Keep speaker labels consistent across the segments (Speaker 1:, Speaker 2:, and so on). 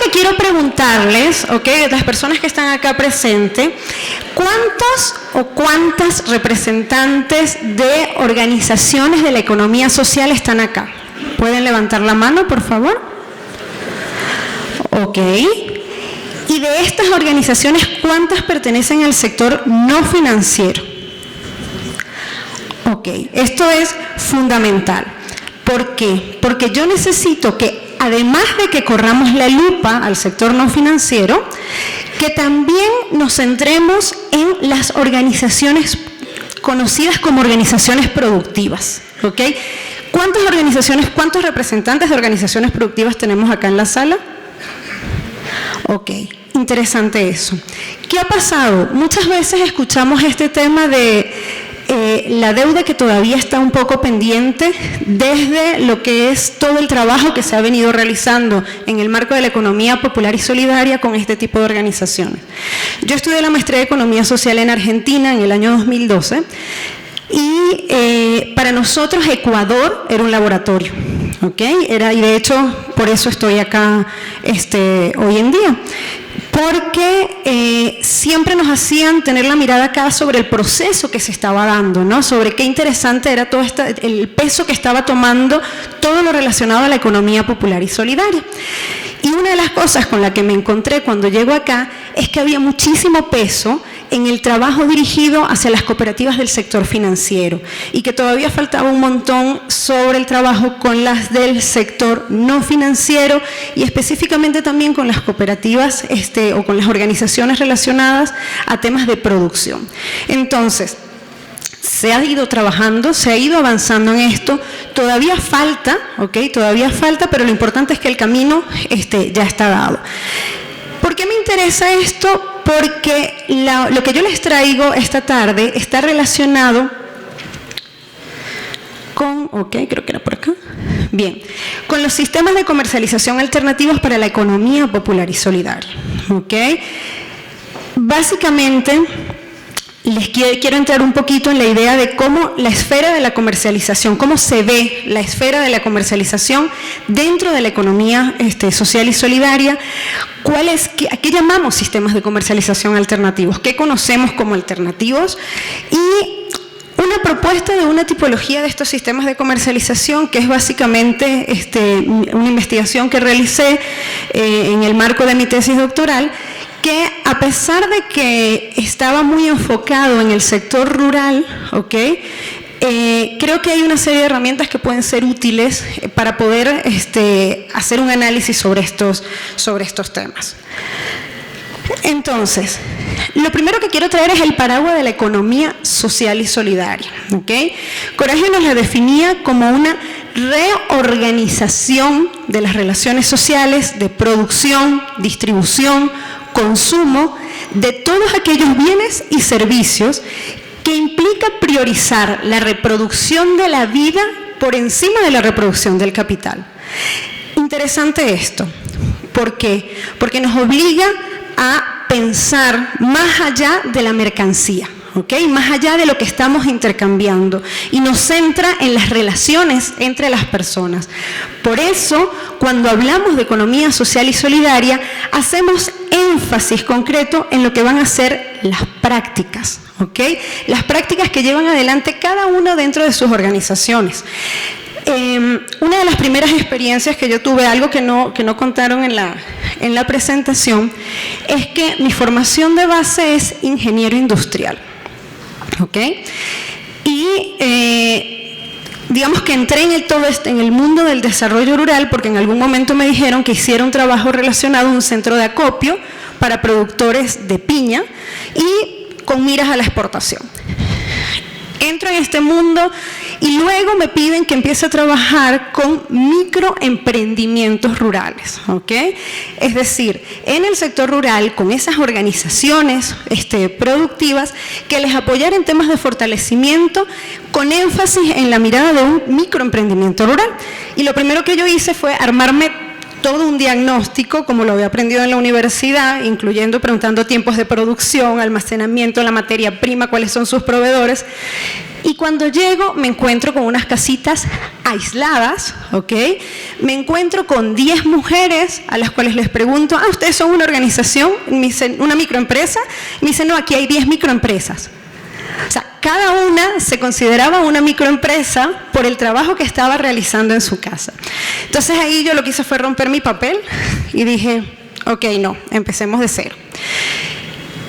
Speaker 1: que quiero preguntarles, ¿ok?, las personas que están acá presentes, ¿cuántos o cuántas representantes de organizaciones de la economía social están acá? ¿Pueden levantar la mano, por favor? Ok. Y de estas organizaciones, ¿cuántas pertenecen al sector no financiero? Ok, esto es fundamental. ¿Por qué? Porque yo necesito que, además de que corramos la lupa al sector no financiero, que también nos centremos en las organizaciones conocidas como organizaciones productivas. ¿Ok? ¿Cuántas organizaciones, cuántos representantes de organizaciones productivas tenemos acá en la sala? Ok, interesante eso. ¿Qué ha pasado? Muchas veces escuchamos este tema de la deuda que todavía está un poco pendiente desde lo que es todo el trabajo que se ha venido realizando en el marco de la economía popular y solidaria con este tipo de organizaciones. Yo estudié la maestría de Economía Social en Argentina en el año 2012 y para nosotros Ecuador era un laboratorio, ¿ok? Y de hecho por eso estoy acá hoy en día. Porque siempre nos hacían tener la mirada acá sobre el proceso que se estaba dando, ¿no? Sobre qué interesante era todo el peso que estaba tomando todo lo relacionado a la economía popular y solidaria. Y una de las cosas con la que me encontré cuando llego acá es que había muchísimo peso en el trabajo dirigido hacia las cooperativas del sector financiero y que todavía faltaba un montón sobre el trabajo con las del sector no financiero y específicamente también con las cooperativas o con las organizaciones relacionadas a temas de producción. Entonces, se ha ido trabajando, se ha ido avanzando en esto, todavía falta, ¿ok? Todavía falta, pero lo importante es que el camino ya está dado. ¿Por qué me interesa esto? Porque lo que yo les traigo esta tarde está relacionado con, creo que era por acá, bien, con los sistemas de comercialización alternativos para la economía popular y solidaria, ¿ok? Básicamente, les quiero entrar un poquito en la idea de cómo la esfera de la comercialización, cómo se ve la esfera de la comercialización dentro de la economía social y solidaria, ¿a qué llamamos sistemas de comercialización alternativos? ¿Qué conocemos como alternativos? Y una propuesta de una tipología de estos sistemas de comercialización, que es básicamente una investigación que realicé en el marco de mi tesis doctoral, que a pesar de que estaba muy enfocado en el sector rural, ¿ok?, creo que hay una serie de herramientas que pueden ser útiles para poder hacer un análisis sobre estos temas. Entonces, lo primero que quiero traer es el paraguas de la economía social y solidaria, ¿ok? Coragio nos la definía como una reorganización de las relaciones sociales de producción, distribución, consumo de todos aquellos bienes y servicios que implica priorizar la reproducción de la vida por encima de la reproducción del capital. Interesante esto. ¿Por qué? Porque nos obliga a pensar más allá de la mercancía, ¿ok? Más allá de lo que estamos intercambiando y nos centra en las relaciones entre las personas. Por eso, cuando hablamos de economía social y solidaria, hacemos énfasis concreto en lo que van a ser las prácticas, ¿ok? Las prácticas que llevan adelante cada uno dentro de sus organizaciones. Una de las primeras experiencias que yo tuve, algo que no contaron en la presentación, es que mi formación de base es ingeniero industrial, ¿ok? Y digamos que entré en el mundo del desarrollo rural porque en algún momento me dijeron que hiciera un trabajo relacionado a un centro de acopio para productores de piña y con miras a la exportación. Entro en este mundo y luego me piden que empiece a trabajar con microemprendimientos rurales, ¿ok? Es decir, en el sector rural, con esas organizaciones productivas que les apoyara en temas de fortalecimiento con énfasis en la mirada de un microemprendimiento rural. Y lo primero que yo hice fue armarme todo un diagnóstico, como lo había aprendido en la universidad, incluyendo preguntando tiempos de producción, almacenamiento, la materia prima, cuáles son sus proveedores. Y cuando llego me encuentro con unas casitas aisladas, ¿ok? Me encuentro con 10 mujeres a las cuales les pregunto, ¿ustedes son una organización, una microempresa? Me dicen, no, aquí hay 10 microempresas. O sea, cada una se consideraba una microempresa por el trabajo que estaba realizando en su casa. Entonces ahí yo lo que hice fue romper mi papel y dije, ok, no, empecemos de cero.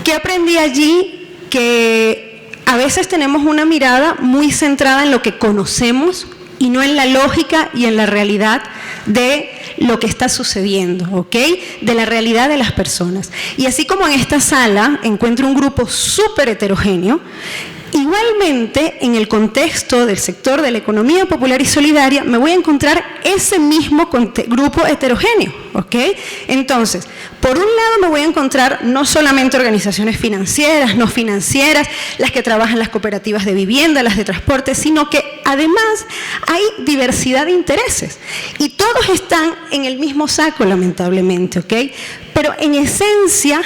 Speaker 1: ¿Qué aprendí allí? Que a veces tenemos una mirada muy centrada en lo que conocemos y no en la lógica y en la realidad de lo que está sucediendo, ¿ok? De la realidad de las personas. Y así como en esta sala encuentro un grupo súper heterogéneo, igualmente en el contexto del sector de la economía popular y solidaria me voy a encontrar ese mismo grupo heterogéneo, ¿ok? Entonces, por un lado me voy a encontrar no solamente organizaciones financieras, no financieras, las que trabajan en las cooperativas de vivienda, las de transporte, sino que además hay diversidad de intereses y todos están en el mismo saco, lamentablemente, ¿ok? Pero en esencia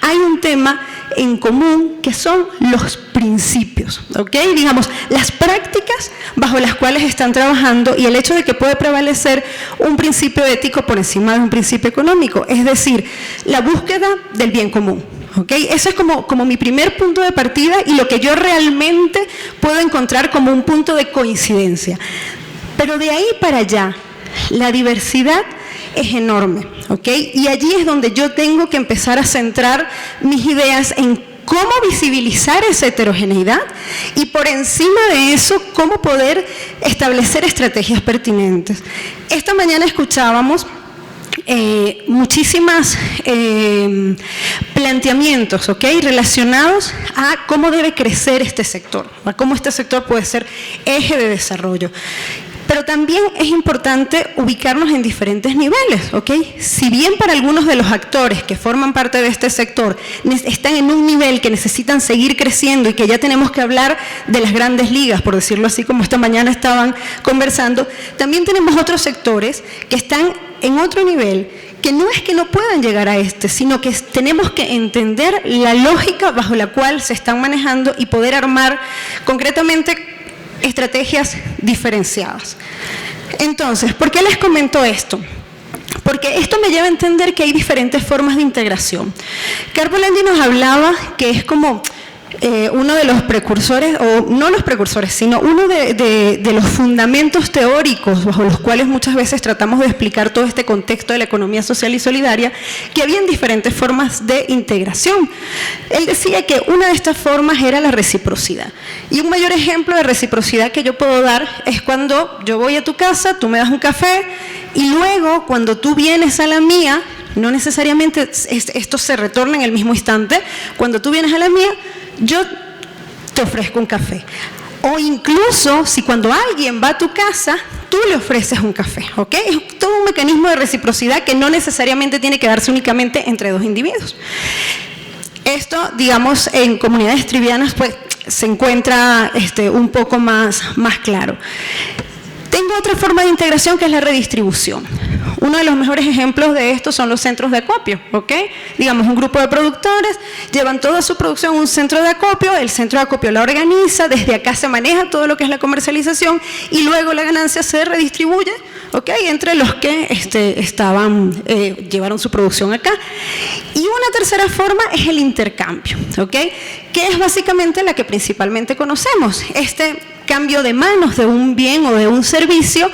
Speaker 1: hay un tema en común que son los principios, ¿ok? Digamos, las prácticas bajo las cuales están trabajando y el hecho de que puede prevalecer un principio ético por encima de un principio económico, es decir, la búsqueda del bien común. ¿Okay? Eso es como mi primer punto de partida y lo que yo realmente puedo encontrar como un punto de coincidencia. Pero de ahí para allá, la diversidad es enorme, ¿ok? Y allí es donde yo tengo que empezar a centrar mis ideas en cómo visibilizar esa heterogeneidad y por encima de eso, cómo poder establecer estrategias pertinentes. Esta mañana escuchábamos muchísimos planteamientos, ¿ok? Relacionados a cómo debe crecer este sector, a cómo este sector puede ser eje de desarrollo. Pero también es importante ubicarnos en diferentes niveles, ¿ok? Si bien para algunos de los actores que forman parte de este sector están en un nivel que necesitan seguir creciendo y que ya tenemos que hablar de las grandes ligas, por decirlo así, como esta mañana estaban conversando, también tenemos otros sectores que están en otro nivel, que no es que no puedan llegar a este, sino que tenemos que entender la lógica bajo la cual se están manejando y poder armar concretamente estrategias diferenciadas. Entonces, ¿por qué les comento esto? Porque esto me lleva a entender que hay diferentes formas de integración. Karl Polanyi nos hablaba que es como uno de los precursores, o no los precursores, sino uno de los fundamentos teóricos bajo los cuales muchas veces tratamos de explicar todo este contexto de la economía social y solidaria, que habían diferentes formas de integración. Él decía que una de estas formas era la reciprocidad. Y un mayor ejemplo de reciprocidad que yo puedo dar es cuando yo voy a tu casa, tú me das un café, y luego cuando tú vienes a la mía, no necesariamente esto se retorna en el mismo instante, cuando tú vienes a la mía, yo te ofrezco un café. O incluso, si cuando alguien va a tu casa, tú le ofreces un café, ¿ok? Es todo un mecanismo de reciprocidad que no necesariamente tiene que darse únicamente entre dos individuos. Esto, digamos, en comunidades trivianas, pues, se encuentra un poco más claro. Tengo otra forma de integración que es la redistribución. Uno de los mejores ejemplos de esto son los centros de acopio, ¿ok? Digamos, un grupo de productores llevan toda su producción a un centro de acopio, el centro de acopio la organiza, desde acá se maneja todo lo que es la comercialización y luego la ganancia se redistribuye, ¿ok? Entre los que llevaron su producción acá. Y una tercera forma es el intercambio, ¿ok? Que es básicamente la que principalmente conocemos, cambio de manos de un bien o de un servicio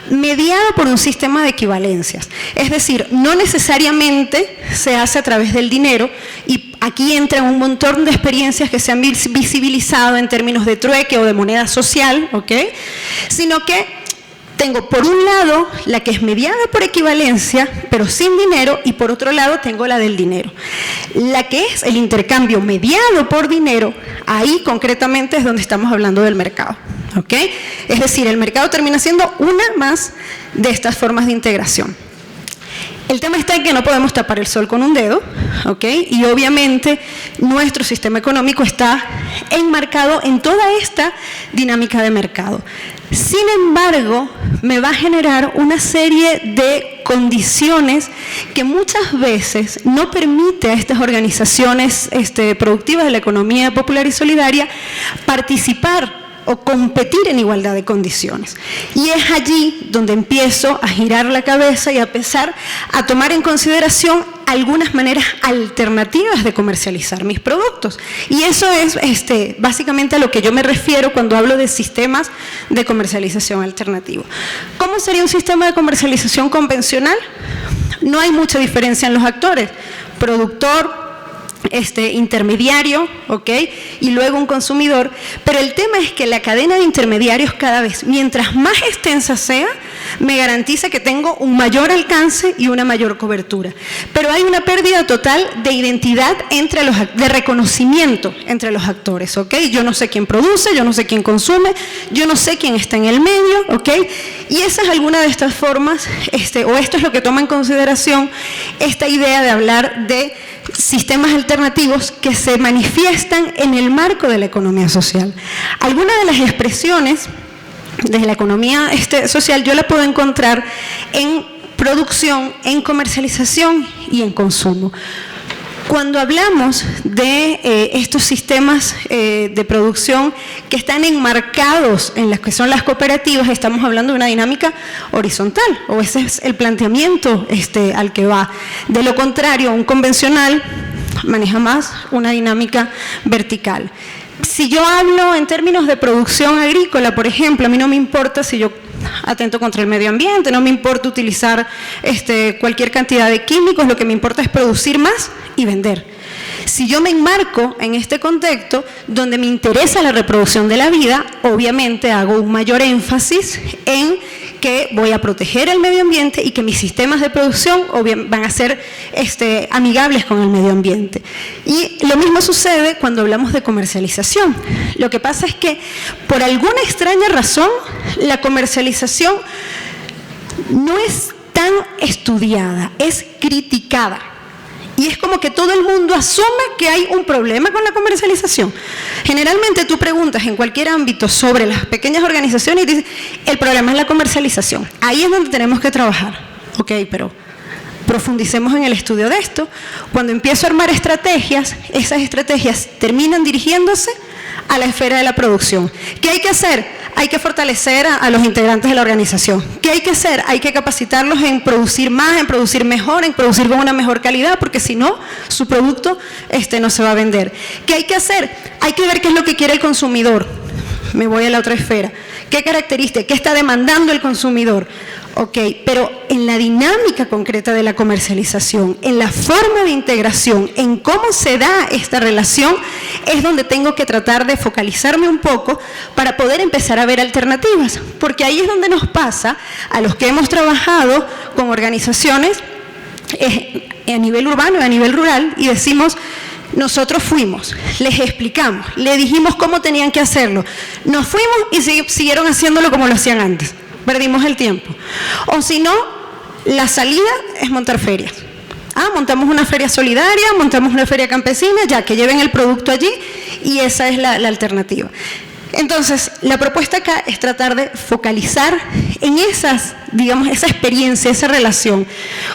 Speaker 1: mediado por un sistema de equivalencias. Es decir, no necesariamente se hace a través del dinero y aquí entran un montón de experiencias que se han visibilizado en términos de trueque o de moneda social, ¿ok? Sino que tengo por un lado la que es mediada por equivalencia, pero sin dinero, y por otro lado tengo la del dinero. La que es el intercambio mediado por dinero, ahí concretamente es donde estamos hablando del mercado, ¿ok? Es decir, el mercado termina siendo una más de estas formas de integración. El tema está en que no podemos tapar el sol con un dedo, ¿ok? Y obviamente nuestro sistema económico está enmarcado en toda esta dinámica de mercado. Sin embargo, me va a generar una serie de condiciones que muchas veces no permite a estas organizaciones productivas de la economía popular y solidaria participar o competir en igualdad de condiciones. Y es allí donde empiezo a girar la cabeza y a empezar a tomar en consideración algunas maneras alternativas de comercializar mis productos. Y eso es básicamente a lo que yo me refiero cuando hablo de sistemas de comercialización alternativo. ¿Cómo sería un sistema de comercialización convencional? No hay mucha diferencia en los actores. Productor, intermediario, ¿ok? Y luego un consumidor, pero el tema es que la cadena de intermediarios cada vez, mientras más extensa sea, me garantiza que tengo un mayor alcance y una mayor cobertura. Pero hay una pérdida total de identidad de reconocimiento entre los actores, ¿ok? Yo no sé quién produce, yo no sé quién consume, yo no sé quién está en el medio, ¿ok? Y esa es alguna de estas formas, o esto es lo que toma en consideración esta idea de hablar de sistemas alternativos que se manifiestan en el marco de la economía social. Algunas de las expresiones de la economía social yo la puedo encontrar en producción, en comercialización y en consumo. Cuando hablamos de estos sistemas de producción que están enmarcados en las que son las cooperativas, estamos hablando de una dinámica horizontal, o ese es el planteamiento al que va. De lo contrario, un convencional maneja más una dinámica vertical. Si yo hablo en términos de producción agrícola, por ejemplo, a mí no me importa si yo atento contra el medio ambiente, no me importa utilizar cualquier cantidad de químicos, lo que me importa es producir más y vender. Si yo me enmarco en este contexto donde me interesa la reproducción de la vida, obviamente hago un mayor énfasis en que voy a proteger el medio ambiente y que mis sistemas de producción van a ser amigables con el medio ambiente. Y lo mismo sucede cuando hablamos de comercialización. Lo que pasa es que por alguna extraña razón la comercialización no es tan estudiada, es criticada. Y es como que todo el mundo asume que hay un problema con la comercialización. Generalmente tú preguntas en cualquier ámbito sobre las pequeñas organizaciones y dices, el problema es la comercialización. Ahí es donde tenemos que trabajar. Ok, pero profundicemos en el estudio de esto. Cuando empiezo a armar estrategias, esas estrategias terminan dirigiéndose a la esfera de la producción. ¿Qué hay que hacer? Hay que fortalecer a los integrantes de la organización. ¿Qué hay que hacer? Hay que capacitarlos en producir más, en producir mejor, en producir con una mejor calidad, porque si no, su producto no se va a vender. ¿Qué hay que hacer? Hay que ver qué es lo que quiere el consumidor. Me voy a la otra esfera. ¿Qué características? ¿Qué está demandando el consumidor? Ok, pero en la dinámica concreta de la comercialización, en la forma de integración, en cómo se da esta relación, es donde tengo que tratar de focalizarme un poco para poder empezar a ver alternativas, porque ahí es donde nos pasa a los que hemos trabajado con organizaciones a nivel urbano y a nivel rural y decimos, nosotros fuimos, les explicamos, les dijimos cómo tenían que hacerlo, nos fuimos y siguieron haciéndolo como lo hacían antes. Perdimos el tiempo. O si no, la salida es montar ferias. Montamos una feria solidaria, montamos una feria campesina, ya que lleven el producto allí y esa es la alternativa. Entonces, la propuesta acá es tratar de focalizar en esas, digamos, esa experiencia, esa relación.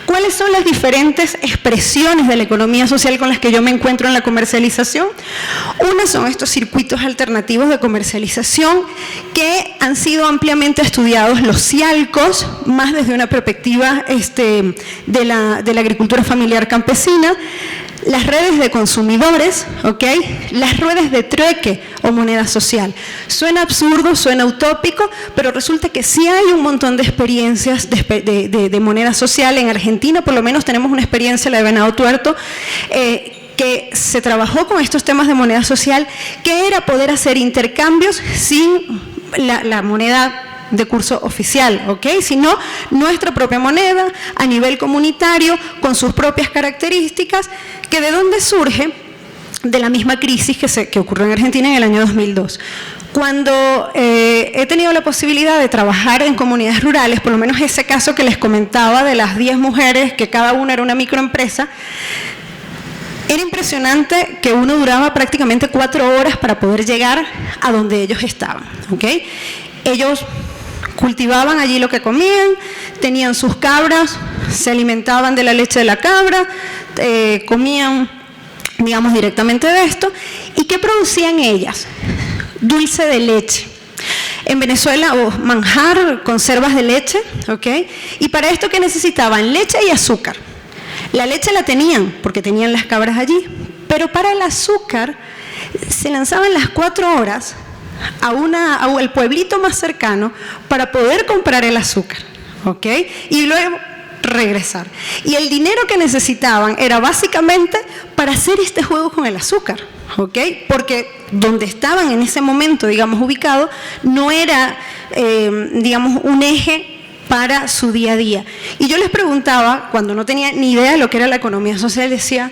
Speaker 1: ¿Cuáles son las diferentes expresiones de la economía social con las que yo me encuentro en la comercialización? Una son estos circuitos alternativos de comercialización que han sido ampliamente estudiados, los CIALCOS, más desde una perspectiva de la agricultura familiar campesina, las redes de consumidores, ¿ok? Las redes de trueque o moneda social. Suena absurdo, suena utópico, pero resulta que sí hay un montón de experiencias de moneda social. En Argentina, por lo menos, tenemos una experiencia, la de Venado Tuerto, que se trabajó con estos temas de moneda social, que era poder hacer intercambios sin la moneda de curso oficial, ¿ok? Sino nuestra propia moneda a nivel comunitario, con sus propias características, que de dónde surge de la misma crisis que ocurrió en Argentina en el año 2002. Cuando he tenido la posibilidad de trabajar en comunidades rurales, por lo menos ese caso que les comentaba de las 10 mujeres, que cada una era una microempresa, era impresionante que uno duraba prácticamente 4 horas para poder llegar a donde ellos estaban, ¿ok? Ellos cultivaban allí lo que comían, tenían sus cabras, se alimentaban de la leche de la cabra, comían, digamos, directamente de esto. ¿Y qué producían ellas? Dulce de leche. En Venezuela, manjar, conservas de leche, ¿ok? Y para esto, ¿qué necesitaban? Leche y azúcar. La leche la tenían, porque tenían las cabras allí, pero para el azúcar se lanzaban las 4 horas al pueblito más cercano para poder comprar el azúcar, ¿ok? Y luego regresar. Y el dinero que necesitaban era básicamente para hacer este juego con el azúcar, ¿ok? Porque donde estaban en ese momento, digamos, ubicados, no era, digamos, un eje para su día a día. Y yo les preguntaba, cuando no tenía ni idea de lo que era la economía social, decía,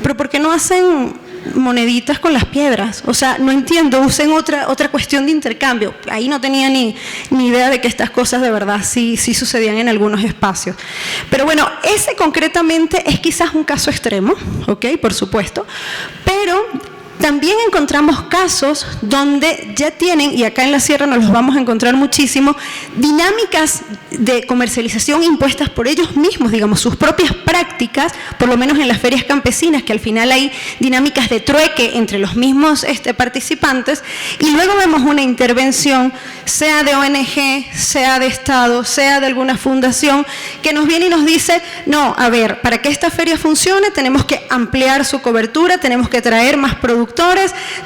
Speaker 1: ¿pero por qué no hacen moneditas con las piedras? O sea, no entiendo, usen otra cuestión de intercambio. Ahí no tenía ni idea de que estas cosas de verdad sí sucedían en algunos espacios. Pero bueno, ese concretamente es quizás un caso extremo, ¿ok? Por supuesto, pero también encontramos casos donde ya tienen, y acá en la sierra nos los vamos a encontrar muchísimo, dinámicas de comercialización impuestas por ellos mismos, digamos, sus propias prácticas, por lo menos en las ferias campesinas, que al final hay dinámicas de trueque entre los mismos participantes, y luego vemos una intervención, sea de ONG, sea de Estado, sea de alguna fundación, que nos viene y nos dice, no, a ver, para que esta feria funcione tenemos que ampliar su cobertura, tenemos que traer más productos,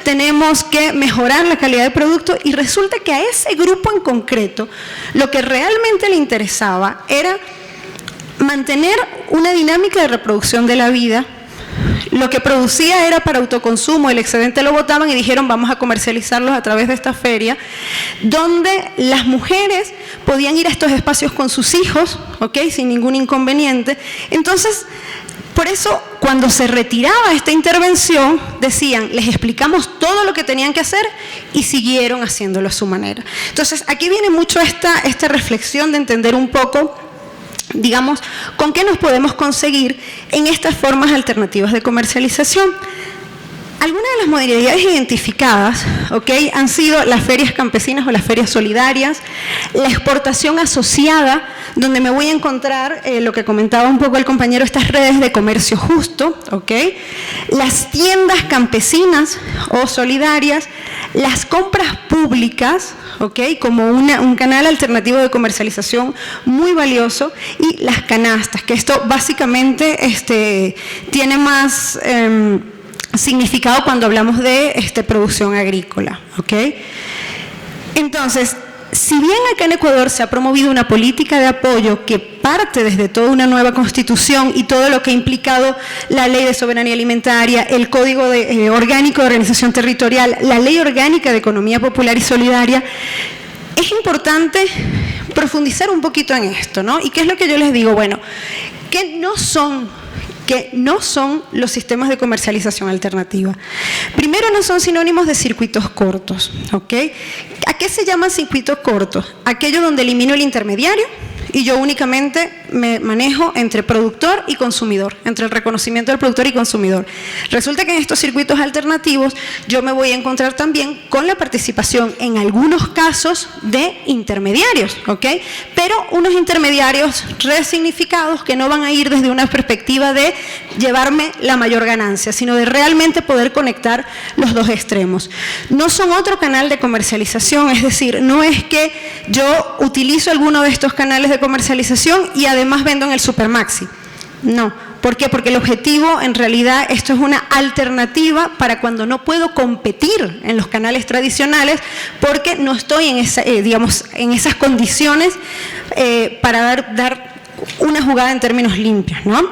Speaker 1: tenemos que mejorar la calidad del producto, y resulta que a ese grupo en concreto lo que realmente le interesaba era mantener una dinámica de reproducción de la vida. Lo que producía era para autoconsumo, el excedente lo botaban y dijeron vamos a comercializarlos a través de esta feria, donde las mujeres podían ir a estos espacios con sus hijos, ¿ok? Sin ningún inconveniente. Entonces, por eso, cuando se retiraba esta intervención, decían, les explicamos todo lo que tenían que hacer y siguieron haciéndolo a su manera. Entonces, aquí viene mucho esta reflexión de entender un poco, digamos, con qué nos podemos conseguir en estas formas alternativas de comercialización. Algunas de las modalidades identificadas, ¿ok?, han sido las ferias campesinas o las ferias solidarias, la exportación asociada, donde me voy a encontrar, lo que comentaba un poco el compañero, estas redes de comercio justo, ¿ok?, las tiendas campesinas o solidarias, las compras públicas, ¿ok?, como un canal alternativo de comercialización muy valioso, y las canastas, que esto básicamente tiene más significado cuando hablamos de producción agrícola, ¿ok? Entonces, si bien acá en Ecuador se ha promovido una política de apoyo que parte desde toda una nueva constitución y todo lo que ha implicado la ley de soberanía alimentaria, el código orgánico de organización territorial, la ley orgánica de economía popular y solidaria, es importante profundizar un poquito en esto, ¿no? ¿Y qué es lo que yo les digo? Bueno, que no son los sistemas de comercialización alternativa. Primero, no son sinónimos de circuitos cortos, ¿ok? ¿A qué se llaman circuitos cortos? Aquello donde elimino el intermediario y yo únicamente me manejo entre productor y consumidor, entre el reconocimiento del productor y consumidor. Resulta que en estos circuitos alternativos yo me voy a encontrar también con la participación, en algunos casos, de intermediarios, ¿ok? Pero unos intermediarios resignificados que no van a ir desde una perspectiva de llevarme la mayor ganancia, sino de realmente poder conectar los dos extremos. No son otro canal de comercialización, es decir, no es que yo utilizo alguno de estos canales de comercialización y además vendo en el Supermaxi. No. ¿Por qué? Porque el objetivo, en realidad, esto es una alternativa para cuando no puedo competir en los canales tradicionales, porque no estoy en esas condiciones para dar una jugada en términos limpios, ¿no?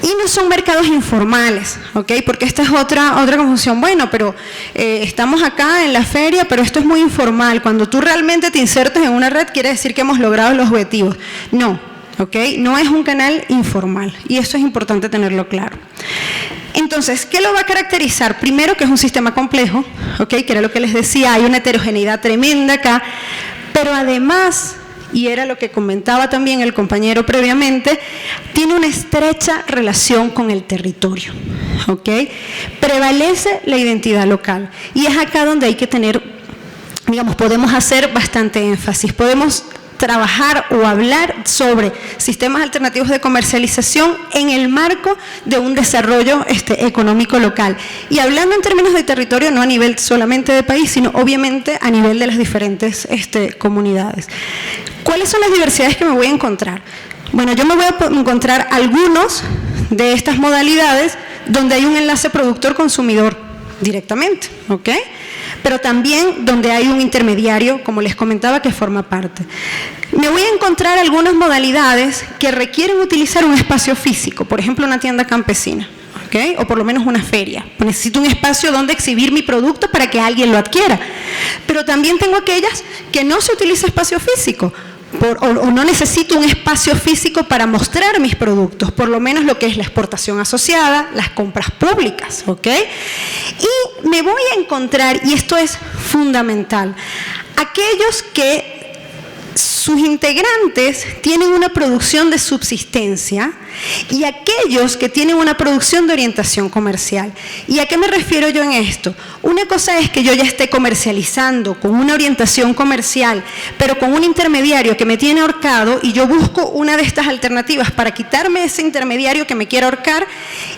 Speaker 1: Y no son mercados informales, ¿ok? Porque esta es otra confusión. Bueno, pero estamos acá en la feria, pero esto es muy informal. Cuando tú realmente te insertas en una red, quiere decir que hemos logrado los objetivos. No, ¿ok? No es un canal informal, y eso es importante tenerlo claro. Entonces, ¿qué lo va a caracterizar? Primero, que es un sistema complejo, ¿ok? Que era lo que les decía, hay una heterogeneidad tremenda acá, pero además, y era lo que comentaba también el compañero previamente, tiene una estrecha relación con el territorio, ¿ok? Prevalece la identidad local, y es acá donde hay que tener, digamos, podemos hacer bastante énfasis, podemos trabajar o hablar sobre sistemas alternativos de comercialización en el marco de un desarrollo económico local. Y hablando en términos de territorio, no a nivel solamente de país, sino obviamente a nivel de las diferentes comunidades. ¿Cuáles son las diversidades que me voy a encontrar? Bueno, yo me voy a encontrar algunos de estas modalidades donde hay un enlace productor-consumidor directamente, ¿ok? Pero también donde hay un intermediario, como les comentaba, que forma parte. Me voy a encontrar algunas modalidades que requieren utilizar un espacio físico, por ejemplo, una tienda campesina, ¿okay? O por lo menos una feria. Necesito un espacio donde exhibir mi producto para que alguien lo adquiera. Pero también tengo aquellas que no se utiliza espacio físico, o no necesito un espacio físico para mostrar mis productos, por lo menos lo que es la exportación asociada, las compras públicas, ¿ok? Y me voy a encontrar, y esto es fundamental, aquellos que sus integrantes tienen una producción de subsistencia y aquellos que tienen una producción de orientación comercial. ¿Y a qué me refiero yo en esto? Una cosa es que yo ya esté comercializando con una orientación comercial, pero con un intermediario que me tiene ahorcado y yo busco una de estas alternativas para quitarme ese intermediario que me quiere ahorcar,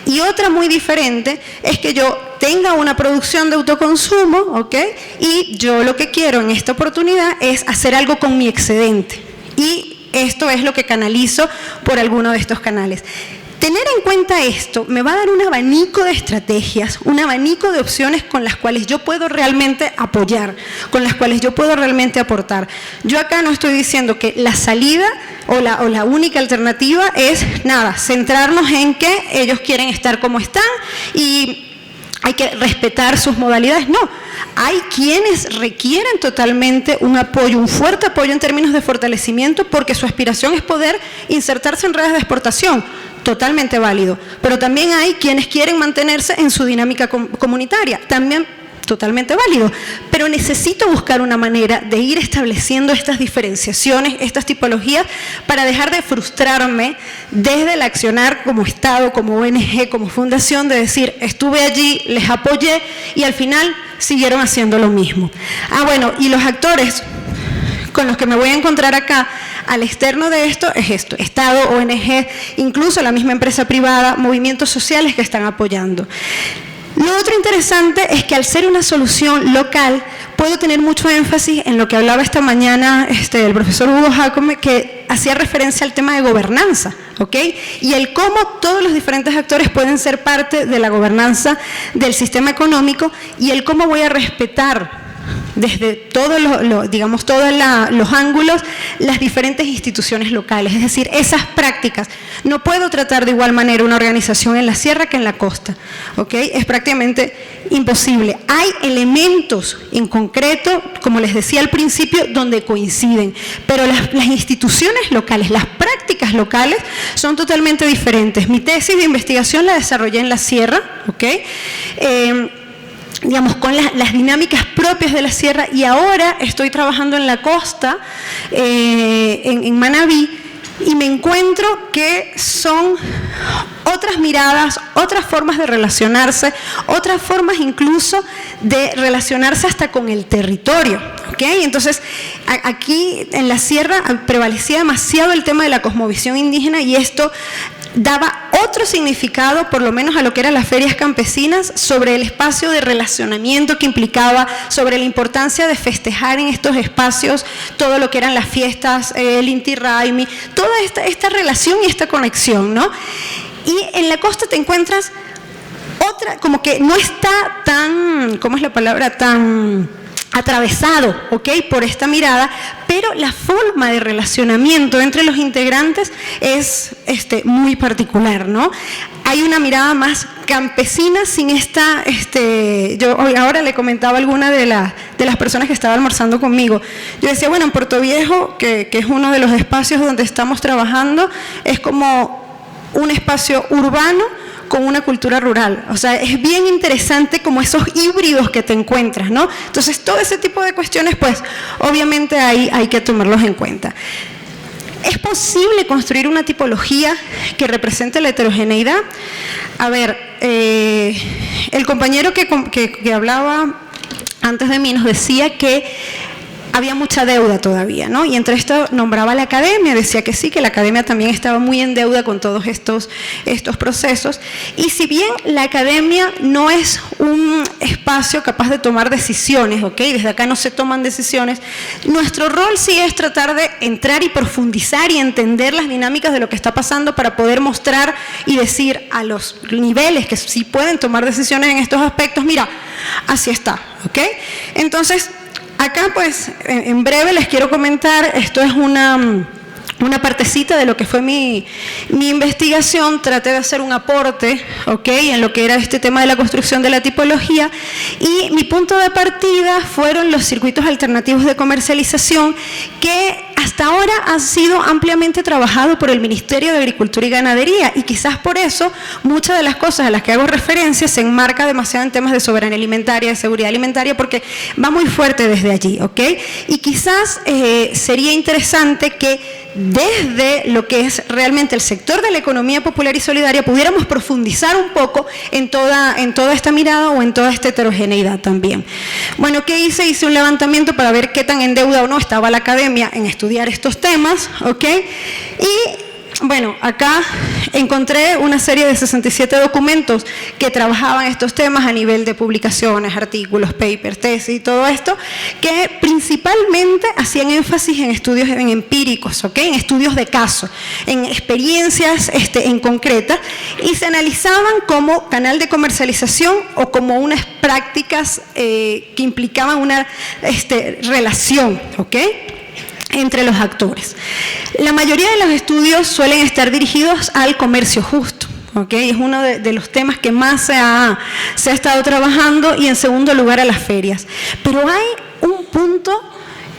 Speaker 1: y otra muy diferente es que yo tenga una producción de autoconsumo, ¿ok? Y yo lo que quiero en esta oportunidad es hacer algo con mi excedente. Y esto es lo que canalizo por alguno de estos canales. Tener en cuenta esto me va a dar un abanico de estrategias, un abanico de opciones con las cuales yo puedo realmente apoyar, con las cuales yo puedo realmente aportar. Yo acá no estoy diciendo que la salida o la única alternativa es, nada, centrarnos en que ellos quieren estar como están y hay que respetar sus modalidades. No, hay quienes requieren totalmente un apoyo, un fuerte apoyo en términos de fortalecimiento, porque su aspiración es poder insertarse en redes de exportación. Totalmente válido. Pero también hay quienes quieren mantenerse en su dinámica comunitaria. También totalmente válido. Pero necesito buscar una manera de ir estableciendo estas diferenciaciones, estas tipologías, para dejar de frustrarme desde el accionar como Estado, como ONG, como fundación, de decir, estuve allí, les apoyé y al final siguieron haciendo lo mismo. Ah, bueno, y los actores con los que me voy a encontrar acá al externo de esto es esto: Estado, ONG, incluso la misma empresa privada, movimientos sociales que están apoyando. Lo otro interesante es que al ser una solución local, puedo tener mucho énfasis en lo que hablaba esta mañana el profesor Hugo Jacome, que hacía referencia al tema de gobernanza, ¿ok? Y el cómo todos los diferentes actores pueden ser parte de la gobernanza del sistema económico, y el cómo voy a respetar desde todos los ángulos las diferentes instituciones locales, es decir, esas prácticas. No puedo tratar de igual manera una organización en la sierra que en la costa, ¿ok? Es prácticamente imposible. Hay elementos en concreto, como les decía al principio, donde coinciden, pero las instituciones locales, las prácticas locales son totalmente diferentes. Mi tesis de investigación la desarrollé en la sierra, ¿ok? Digamos, con las dinámicas propias de la sierra, y ahora estoy trabajando en la costa, en Manabí, y me encuentro que son otras miradas, otras formas de relacionarse, otras formas incluso de relacionarse hasta con el territorio, ¿ok? Entonces, aquí en la sierra prevalecía demasiado el tema de la cosmovisión indígena, y esto daba otro significado, por lo menos a lo que eran las ferias campesinas, sobre el espacio de relacionamiento que implicaba, sobre la importancia de festejar en estos espacios todo lo que eran las fiestas, el Inti Raymi, toda esta relación y esta conexión, ¿no? Y en la costa te encuentras otra, como que no está tan, ¿cómo es la palabra?, tan atravesado, ¿ok?, por esta mirada, pero la forma de relacionamiento entre los integrantes es muy particular, ¿no? Hay una mirada más campesina sin esta, yo ahora le comentaba a alguna de las personas que estaba almorzando conmigo, yo decía, bueno, en Puerto Viejo, que es uno de los espacios donde estamos trabajando, es como un espacio urbano con una cultura rural. O sea, es bien interesante como esos híbridos que te encuentras, ¿no? Entonces, todo ese tipo de cuestiones, pues, obviamente hay que tomarlos en cuenta. ¿Es posible construir una tipología que represente la heterogeneidad? A ver, el compañero que hablaba antes de mí nos decía que había mucha deuda todavía, ¿no? Y entre esto nombraba a la academia, decía que sí, que la academia también estaba muy en deuda con todos estos procesos. Y si bien la academia no es un espacio capaz de tomar decisiones, ¿ok? Desde acá no se toman decisiones, nuestro rol sí es tratar de entrar y profundizar y entender las dinámicas de lo que está pasando para poder mostrar y decir a los niveles que sí pueden tomar decisiones en estos aspectos, mira, así está, ¿ok? Entonces, acá, pues, en breve les quiero comentar, esto es una partecita de lo que fue mi investigación. Traté de hacer un aporte, ¿ok?, en lo que era este tema de la construcción de la tipología, y mi punto de partida fueron los circuitos alternativos de comercialización que hasta ahora han sido ampliamente trabajados por el Ministerio de Agricultura y Ganadería, y quizás por eso muchas de las cosas a las que hago referencia se enmarca demasiado en temas de soberanía alimentaria, de seguridad alimentaria, porque va muy fuerte desde allí, ¿ok? Y quizás sería interesante que desde lo que es realmente el sector de la economía popular y solidaria pudiéramos profundizar un poco en toda esta mirada o en toda esta heterogeneidad también. Bueno, ¿qué hice? Hice un levantamiento para ver qué tan en deuda o no estaba la academia en estudiar estos temas, ¿ok? Y bueno, acá encontré una serie de 67 documentos que trabajaban estos temas a nivel de publicaciones, artículos, papers, tesis y todo esto, que principalmente hacían énfasis en estudios empíricos, ¿ok?, en estudios de caso, en experiencias en concretas, y se analizaban como canal de comercialización o como unas prácticas que implicaban una relación, ¿ok?, entre los actores. La mayoría de los estudios suelen estar dirigidos al comercio justo, ¿ok? Es uno de los temas que más se ha estado trabajando, y en segundo lugar a las ferias. Pero hay un punto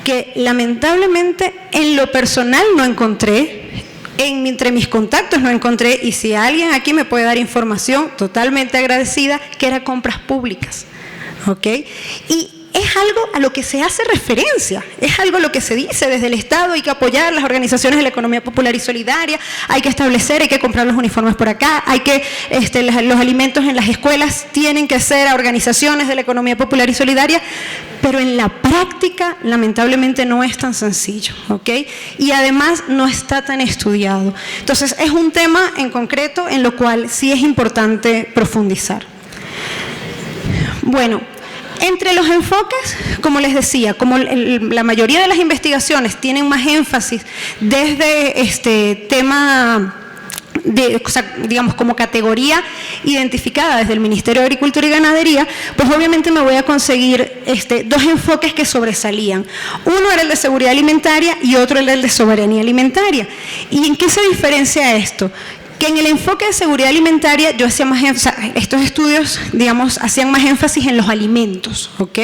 Speaker 1: que lamentablemente en lo personal no encontré, entre mis contactos no encontré, y si alguien aquí me puede dar información, totalmente agradecida, que era compras públicas, ¿ok? Y es algo a lo que se hace referencia, es algo a lo que se dice desde el Estado: hay que apoyar las organizaciones de la economía popular y solidaria, hay que establecer, hay que comprar los uniformes por acá, hay que, los alimentos en las escuelas tienen que ser a organizaciones de la economía popular y solidaria, pero en la práctica lamentablemente no es tan sencillo, ¿ok? Y además no está tan estudiado. Entonces es un tema en concreto en lo cual sí es importante profundizar. Bueno, entre los enfoques, como les decía, como la mayoría de las investigaciones tienen más énfasis desde este tema, o sea, digamos, como categoría identificada desde el Ministerio de Agricultura y Ganadería, pues obviamente me voy a conseguir dos enfoques que sobresalían. Uno era el de seguridad alimentaria y otro era el de soberanía alimentaria. ¿Y en qué se diferencia esto? Que en el enfoque de seguridad alimentaria yo hacía más énfasis, estos estudios, digamos, hacían más énfasis en los alimentos, ¿ok?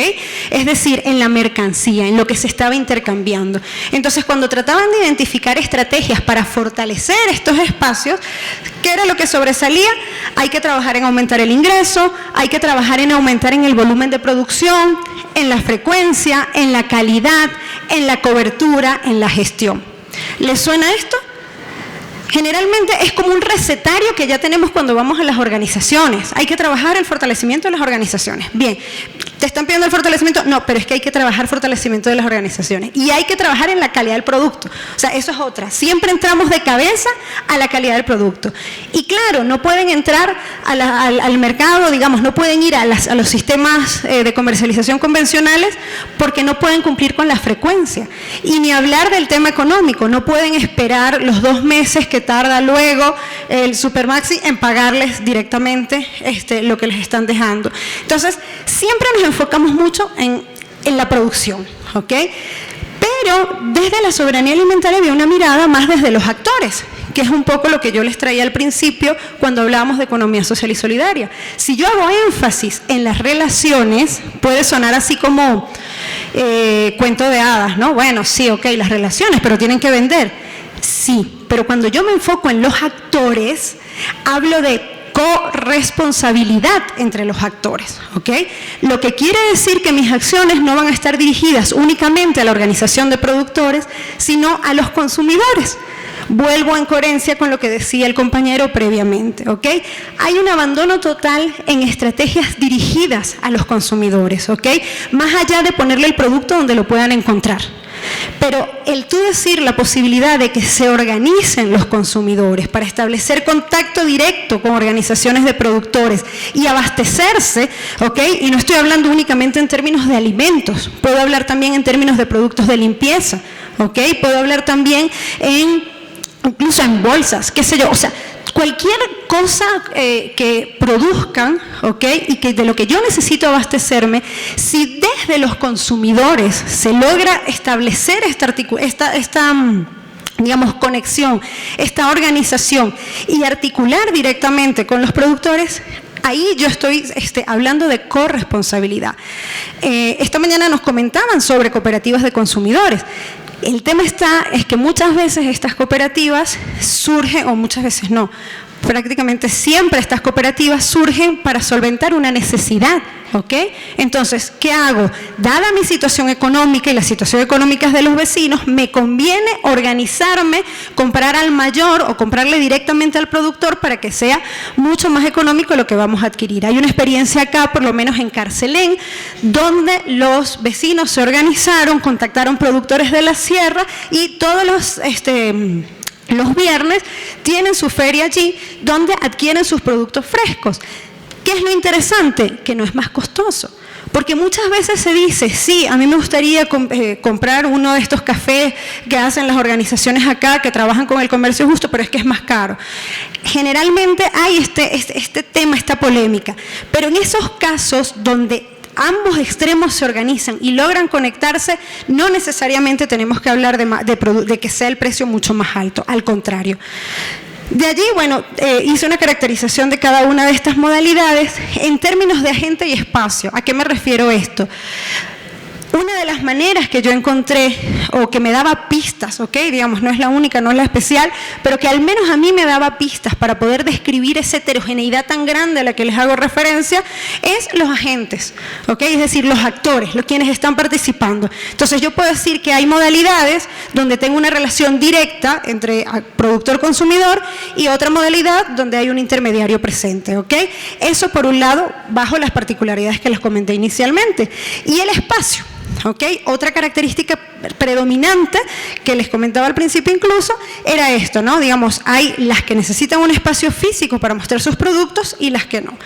Speaker 1: Es decir, en la mercancía, en lo que se estaba intercambiando. Entonces, cuando trataban de identificar estrategias para fortalecer estos espacios, ¿qué era lo que sobresalía? Hay que trabajar en aumentar el ingreso, hay que trabajar en aumentar en el volumen de producción, en la frecuencia, en la calidad, en la cobertura, en la gestión. ¿Les suena esto? Generalmente es como un recetario que ya tenemos cuando vamos a las organizaciones. Hay que trabajar el fortalecimiento de las organizaciones. Bien, ¿te están pidiendo el fortalecimiento? No, pero es que hay que trabajar el fortalecimiento de las organizaciones. Y hay que trabajar en la calidad del producto. O sea, eso es otra. Siempre entramos de cabeza a la calidad del producto. Y claro, no pueden entrar al mercado, digamos, no pueden ir a los sistemas de comercialización convencionales porque no pueden cumplir con la frecuencia. Y ni hablar del tema económico. No pueden esperar los 2 meses que tarda luego el Supermaxi en pagarles directamente lo que les están dejando. Entonces, siempre nos enfocamos mucho en la producción, ¿ok? Pero desde la soberanía alimentaria había una mirada más desde los actores, que es un poco lo que yo les traía al principio cuando hablábamos de economía social y solidaria. Si yo hago énfasis en las relaciones, puede sonar así como cuento de hadas, ¿no? Bueno, sí, ok, las relaciones, pero tienen que vender. Sí, pero cuando yo me enfoco en los actores, hablo de corresponsabilidad entre los actores, ¿ok? Lo que quiere decir que mis acciones no van a estar dirigidas únicamente a la organización de productores, sino a los consumidores. Vuelvo en coherencia con lo que decía el compañero previamente, ¿ok? Hay un abandono total en estrategias dirigidas a los consumidores, ¿ok? Más allá de ponerle el producto donde lo puedan encontrar. Pero el tú decir la posibilidad de que se organicen los consumidores para establecer contacto directo con organizaciones de productores y abastecerse, ¿ok? Y no estoy hablando únicamente en términos de alimentos, puedo hablar también en términos de productos de limpieza, ¿ok? Puedo hablar también incluso en bolsas, qué sé yo, o sea, cualquier cosa que produzcan, ¿ok? Y que de lo que yo necesito abastecerme, si desde los consumidores se logra establecer esta digamos, conexión, esta organización y articular directamente con los productores, ahí yo estoy hablando de corresponsabilidad. Esta mañana nos comentaban sobre cooperativas de consumidores. El tema es que muchas veces estas cooperativas surgen, o muchas veces no, prácticamente siempre estas cooperativas surgen para solventar una necesidad, ¿ok? Entonces, ¿qué hago? Dada mi situación económica y la situación económica de los vecinos, me conviene organizarme, comprar al mayor o comprarle directamente al productor para que sea mucho más económico lo que vamos a adquirir. Hay una experiencia acá, por lo menos en Carcelén, donde los vecinos se organizaron, contactaron productores de la sierra y todos los viernes tienen su feria allí donde adquieren sus productos frescos. ¿Qué es lo interesante? Que no es más costoso. Porque muchas veces se dice, sí, a mí me gustaría comprar uno de estos cafés que hacen las organizaciones acá, que trabajan con el comercio justo, pero es que es más caro. Generalmente hay este tema, esta polémica. Pero en esos casos donde ambos extremos se organizan y logran conectarse, no necesariamente tenemos que hablar de que sea el precio mucho más alto, al contrario. De allí, bueno, hice una caracterización de cada una de estas modalidades en términos de agente y espacio. ¿A qué me refiero esto? Una de las maneras que yo encontré, o que me daba pistas, ¿ok? Digamos, no es la única, no es la especial, pero que al menos a mí me daba pistas para poder describir esa heterogeneidad tan grande a la que les hago referencia, es los agentes, ¿ok? Es decir, los actores, los quienes están participando. Entonces, yo puedo decir que hay modalidades donde tengo una relación directa entre productor-consumidor y otra modalidad donde hay un intermediario presente, ¿ok? Eso, por un lado, bajo las particularidades que les comenté inicialmente. Y el espacio. ¿Ok? Otra característica predominante que les comentaba al principio incluso era esto, ¿no? Digamos, hay las que necesitan un espacio físico para mostrar sus productos y las que no.